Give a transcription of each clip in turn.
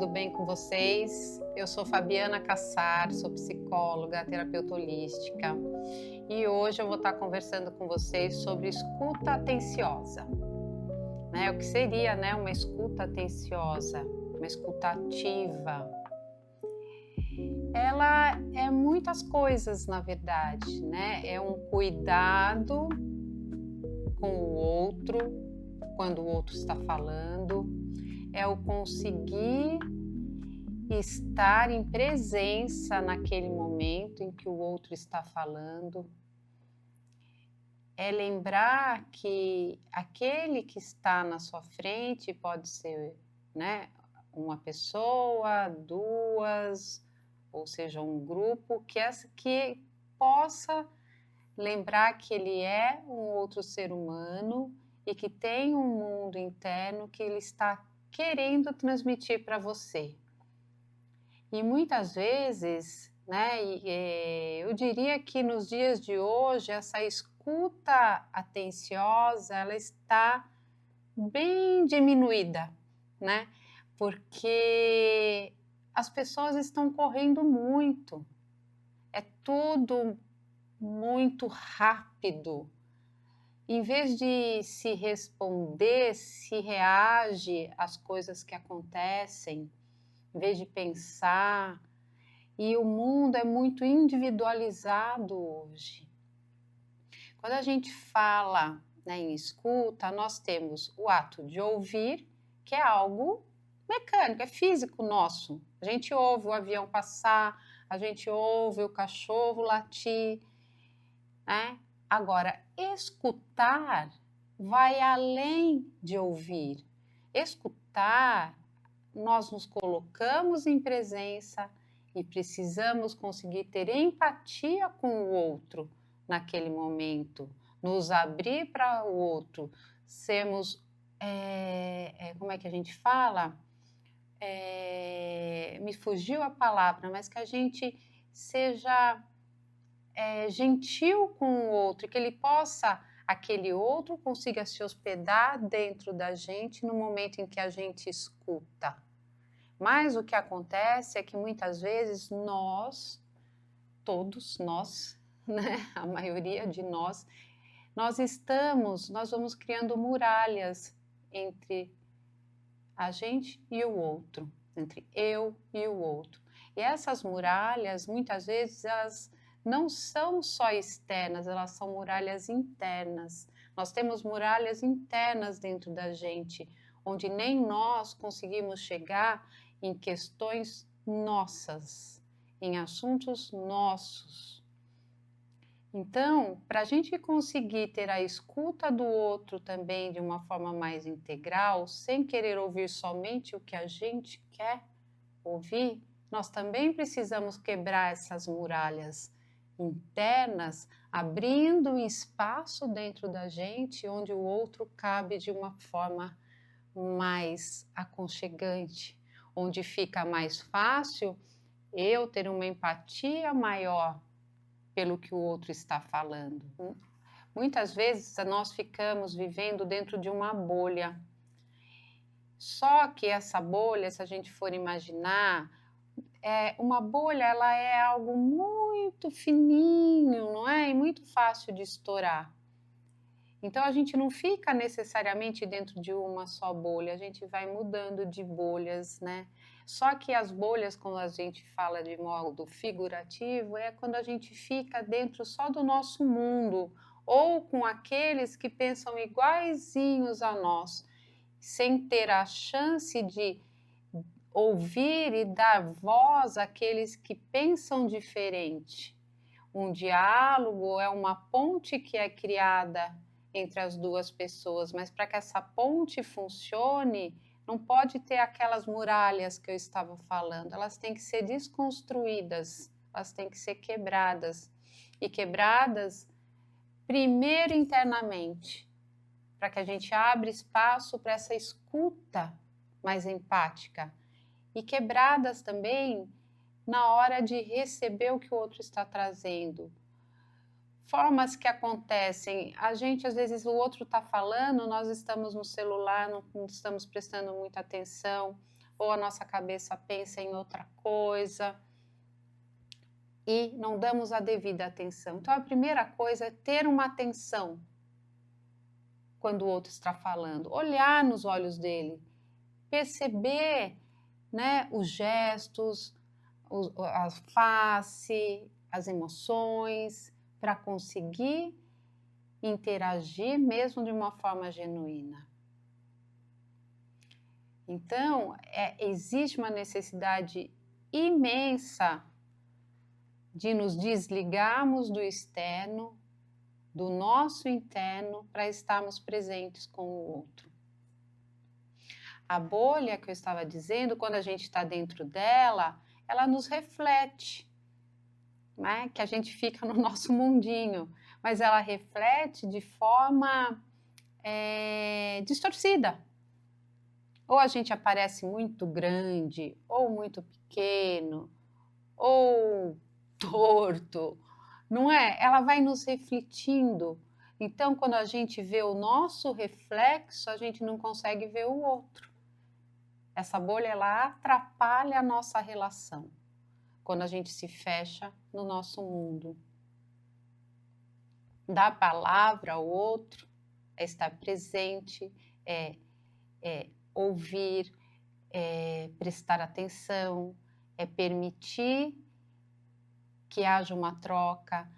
tudo bem com vocês? Eu sou Fabiana Cassar, sou psicóloga, terapeuta holística e hoje eu vou estar conversando com vocês sobre escuta atenciosa. O que seria, uma escuta atenciosa, uma escuta ativa? Ela é muitas coisas, na verdade, É um cuidado com o outro, quando o outro está falando, é o conseguir estar em presença naquele momento em que o outro está falando, é lembrar que aquele que está na sua frente pode ser, uma pessoa, duas, ou seja, um grupo, que possa lembrar que ele é um outro ser humano e que tem um mundo interno que ele está querendo transmitir para você. E muitas vezes, eu diria que nos dias de hoje, essa escuta atenciosa, ela está bem diminuída, Porque as pessoas estão correndo muito, é tudo muito rápido. Em vez de se responder, se reage às coisas que acontecem, em vez de pensar, e o mundo é muito individualizado hoje. Quando a gente fala, em escuta, nós temos o ato de ouvir, que é algo mecânico, é físico nosso. A gente ouve o avião passar, a gente ouve o cachorro latir, Agora, escutar vai além de ouvir. Escutar, nós nos colocamos em presença e precisamos conseguir ter empatia com o outro naquele momento, nos abrir para o outro, sermos, como é que a gente fala? Me fugiu a palavra, mas que a gente seja gentil com o outro, que aquele outro consiga se hospedar dentro da gente no momento em que a gente escuta. Mas o que acontece é que muitas vezes todos nós, a maioria de nós vamos criando muralhas entre a gente e o outro, entre eu e o outro. E essas muralhas, muitas vezes, elas não são só externas, elas são muralhas internas. Nós temos muralhas internas dentro da gente, onde nem nós conseguimos chegar em questões nossas, em assuntos nossos. Então, para a gente conseguir ter a escuta do outro também de uma forma mais integral, sem querer ouvir somente o que a gente quer ouvir, nós também precisamos quebrar essas muralhas internas, abrindo um espaço dentro da gente onde o outro cabe de uma forma mais aconchegante, onde fica mais fácil eu ter uma empatia maior pelo que o outro está falando. Muitas vezes nós ficamos vivendo dentro de uma bolha. Só que essa bolha, se a gente for imaginar, uma bolha, ela é algo muito fininho, não é? E muito fácil de estourar. Então, a gente não fica necessariamente dentro de uma só bolha, a gente vai mudando de bolhas, Só que as bolhas, quando a gente fala de modo figurativo, é quando a gente fica dentro só do nosso mundo, ou com aqueles que pensam iguaizinhos a nós, sem ter a chance de ouvir e dar voz àqueles que pensam diferente. Um diálogo é uma ponte que é criada entre as duas pessoas, mas para que essa ponte funcione, não pode ter aquelas muralhas que eu estava falando, elas têm que ser desconstruídas, elas têm que ser quebradas, e quebradas primeiro internamente, para que a gente abra espaço para essa escuta mais empática, e quebradas também na hora de receber o que o outro está trazendo. Formas que acontecem, a gente às vezes o outro está falando, nós estamos no celular, não estamos prestando muita atenção, ou a nossa cabeça pensa em outra coisa e não damos a devida atenção. Então, a primeira coisa é ter uma atenção quando o outro está falando, olhar nos olhos dele, perceber, né, os gestos, a face, as emoções, para conseguir interagir mesmo de uma forma genuína. Então, existe uma necessidade imensa de nos desligarmos do externo, do nosso interno, para estarmos presentes com o outro. A bolha que eu estava dizendo, quando a gente está dentro dela, ela nos reflete, né? Que a gente fica no nosso mundinho, mas ela reflete de forma distorcida. Ou a gente aparece muito grande, ou muito pequeno, ou torto, não é? Ela vai nos refletindo. Então, quando a gente vê o nosso reflexo, a gente não consegue ver o outro. Essa bolha, ela atrapalha a nossa relação, quando a gente se fecha no nosso mundo. Dar palavra ao outro é estar presente, é ouvir, é prestar atenção, é permitir que haja uma troca.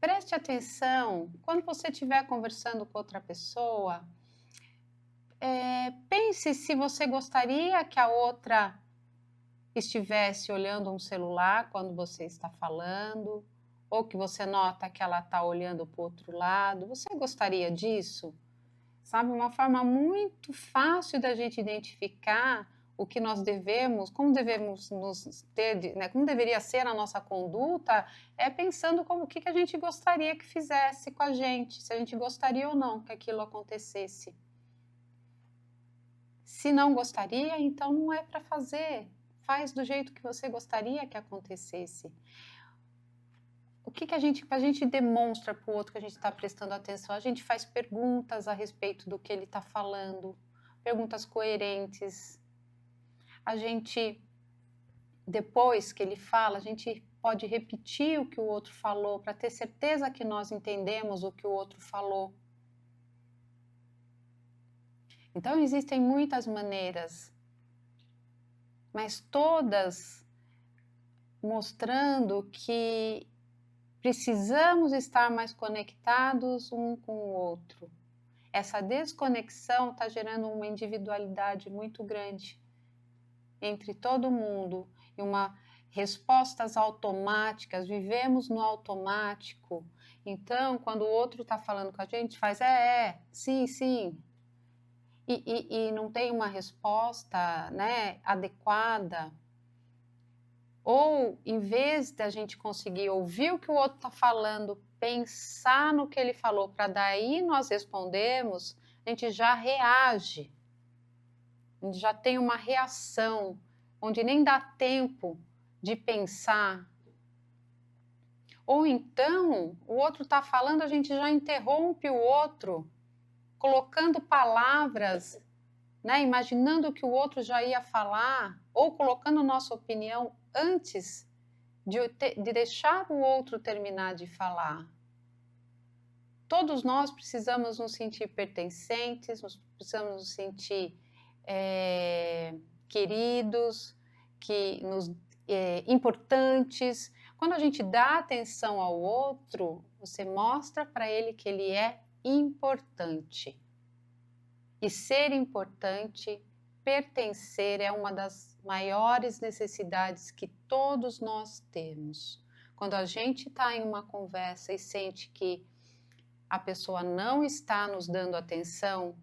Preste atenção, quando você estiver conversando com outra pessoa, pense se você gostaria que a outra estivesse olhando um celular quando você está falando, ou que você nota que ela está olhando para o outro lado. Você gostaria disso? Sabe, uma forma muito fácil da gente identificar o que nós devemos, como devemos nos ter, né, como deveria ser a nossa conduta, é pensando como o que a gente gostaria que fizesse com a gente, se a gente gostaria ou não que aquilo acontecesse. Se não gostaria, então não é para fazer. Faz do jeito que você gostaria que acontecesse. O que a gente demonstra para o outro que a gente está prestando atenção? A gente faz perguntas a respeito do que ele está falando, perguntas coerentes. A gente, depois que ele fala, a gente pode repetir o que o outro falou para ter certeza que nós entendemos o que o outro falou. Então, existem muitas maneiras, mas todas mostrando que precisamos estar mais conectados um com o outro. Essa desconexão está gerando uma individualidade muito grande entre todo mundo e respostas automáticas. Vivemos no automático. Então, quando o outro está falando com a gente, faz sim, sim. E não tem uma resposta, né, adequada. Ou, em vez da gente conseguir ouvir o que o outro está falando, pensar no que ele falou, para daí nós respondermos, a gente já reage. A gente já tem uma reação, onde nem dá tempo de pensar. Ou então, o outro está falando, a gente já interrompe o outro, colocando palavras, né, imaginando que o outro já ia falar, ou colocando nossa opinião antes de deixar o outro terminar de falar. Todos nós precisamos nos sentir pertencentes, nós precisamos nos sentir queridos, importantes. Quando a gente dá atenção ao outro, você mostra para ele que ele é importante. E ser importante, pertencer, é uma das maiores necessidades que todos nós temos. Quando a gente está em uma conversa e sente que a pessoa não está nos dando atenção,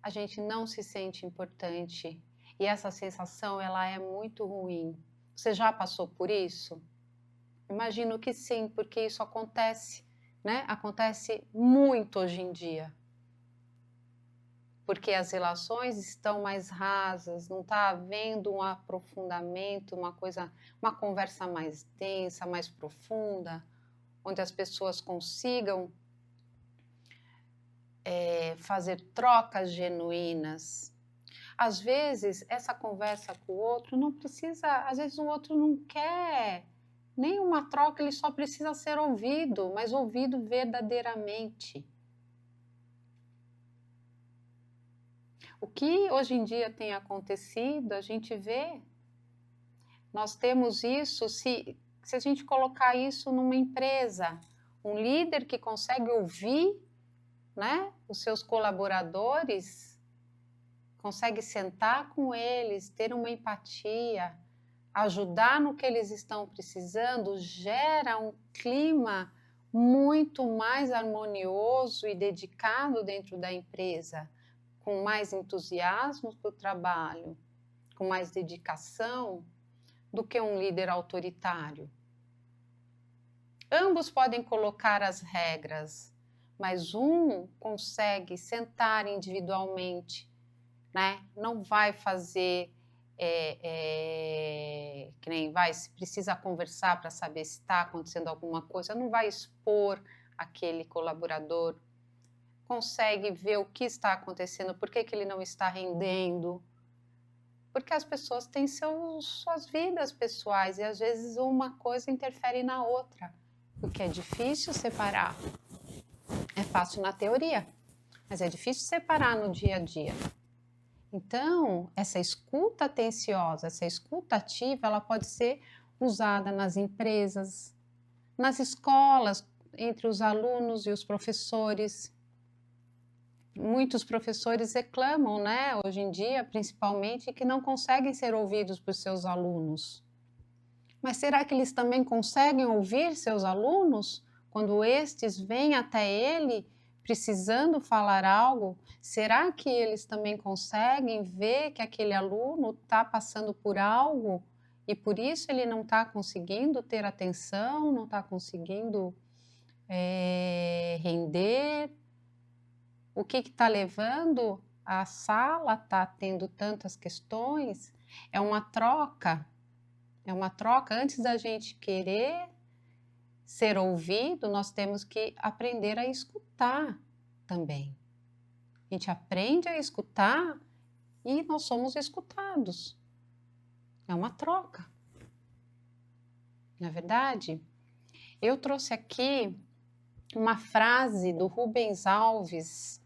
a gente não se sente importante. E essa sensação, ela é muito ruim. Você já passou por isso? Imagino que sim, porque isso acontece, né? Acontece muito hoje em dia. Porque as relações estão mais rasas, não está havendo um aprofundamento, uma conversa mais densa, mais profunda, onde as pessoas consigam fazer trocas genuínas. Às vezes, essa conversa com o outro não precisa, às vezes o outro não quer nenhuma troca, ele só precisa ser ouvido, mas ouvido verdadeiramente. O que hoje em dia tem acontecido, a gente vê, nós temos isso, se a gente colocar isso numa empresa, um líder que consegue ouvir, né, os seus colaboradores, consegue sentar com eles, ter uma empatia, ajudar no que eles estão precisando, gera um clima muito mais harmonioso e dedicado dentro da empresa, com mais entusiasmo para o trabalho, com mais dedicação, do que um líder autoritário. Ambos podem colocar as regras, mas um consegue sentar individualmente, né? Não vai fazer, que nem vai, se precisa conversar para saber se está acontecendo alguma coisa, não vai expor aquele colaborador, consegue ver o que está acontecendo, por que ele não está rendendo, porque as pessoas têm suas vidas pessoais e às vezes uma coisa interfere na outra, o que é difícil separar. É fácil na teoria, mas é difícil separar no dia a dia. Então, essa escuta atenciosa, essa escuta ativa, ela pode ser usada nas empresas, nas escolas, entre os alunos e os professores. Muitos professores reclamam, né, hoje em dia, principalmente, que não conseguem ser ouvidos por seus alunos. Mas será que eles também conseguem ouvir seus alunos quando estes vêm até ele precisando falar algo? Será que eles também conseguem ver que aquele aluno está passando por algo e por isso ele não está conseguindo ter atenção, não está conseguindo render? O que está levando a sala está tendo tantas questões? É uma troca. É uma troca. Antes da gente querer ser ouvido, nós temos que aprender a escutar também. A gente aprende a escutar e nós somos escutados. É uma troca. Não é verdade? Eu trouxe aqui uma frase do Rubens Alves,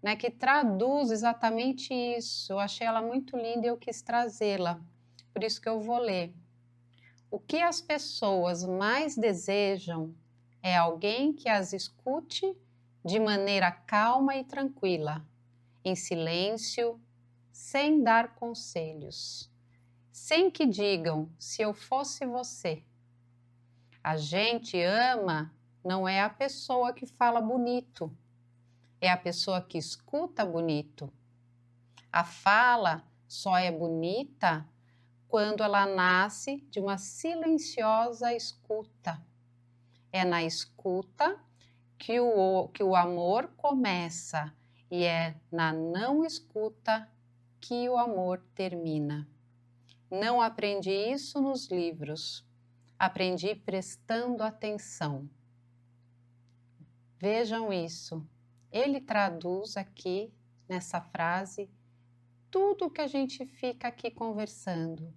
né, que traduz exatamente isso. Eu achei ela muito linda e eu quis trazê-la. Por isso que eu vou ler. O que as pessoas mais desejam é alguém que as escute de maneira calma e tranquila, em silêncio, sem dar conselhos, sem que digam se eu fosse você. A gente ama não é a pessoa que fala bonito, é a pessoa que escuta bonito. A fala só é bonita quando ela nasce de uma silenciosa escuta. É na escuta que o amor começa e é na não escuta que o amor termina. Não aprendi isso nos livros, aprendi prestando atenção. Vejam isso. Ele traduz aqui, nessa frase, tudo que a gente fica aqui conversando.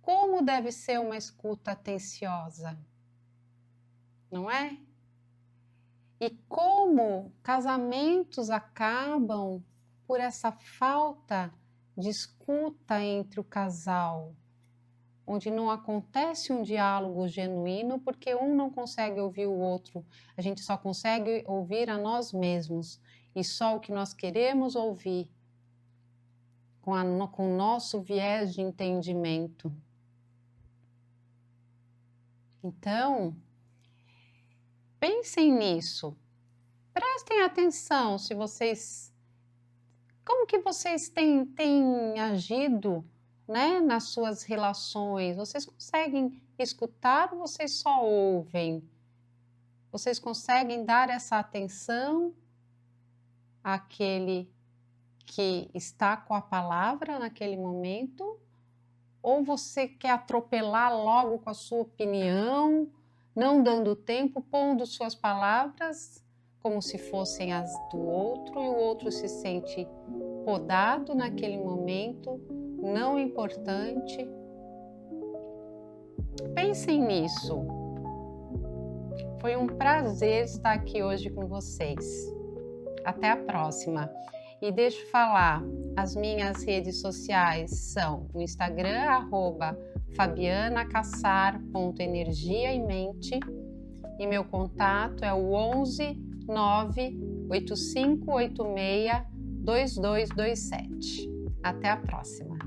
Como deve ser uma escuta atenciosa, não é? E como casamentos acabam por essa falta de escuta entre o casal, onde não acontece um diálogo genuíno porque um não consegue ouvir o outro, a gente só consegue ouvir a nós mesmos e só o que nós queremos ouvir com o nosso viés de entendimento. Então, pensem nisso, prestem atenção se vocês, como que vocês têm agido, né, nas suas relações. Vocês conseguem escutar ou vocês só ouvem? Vocês conseguem dar essa atenção àquele que está com a palavra naquele momento? Ou você quer atropelar logo com a sua opinião, não dando tempo, pondo suas palavras como se fossem as do outro, e o outro se sente podado naquele momento, não importante. Pensem nisso. Foi um prazer estar aqui hoje com vocês. Até a próxima. E deixa eu falar, as minhas redes sociais são o Instagram, @fabianacassar.energiaemente, e meu contato é o 11 98586 2227. Até a próxima.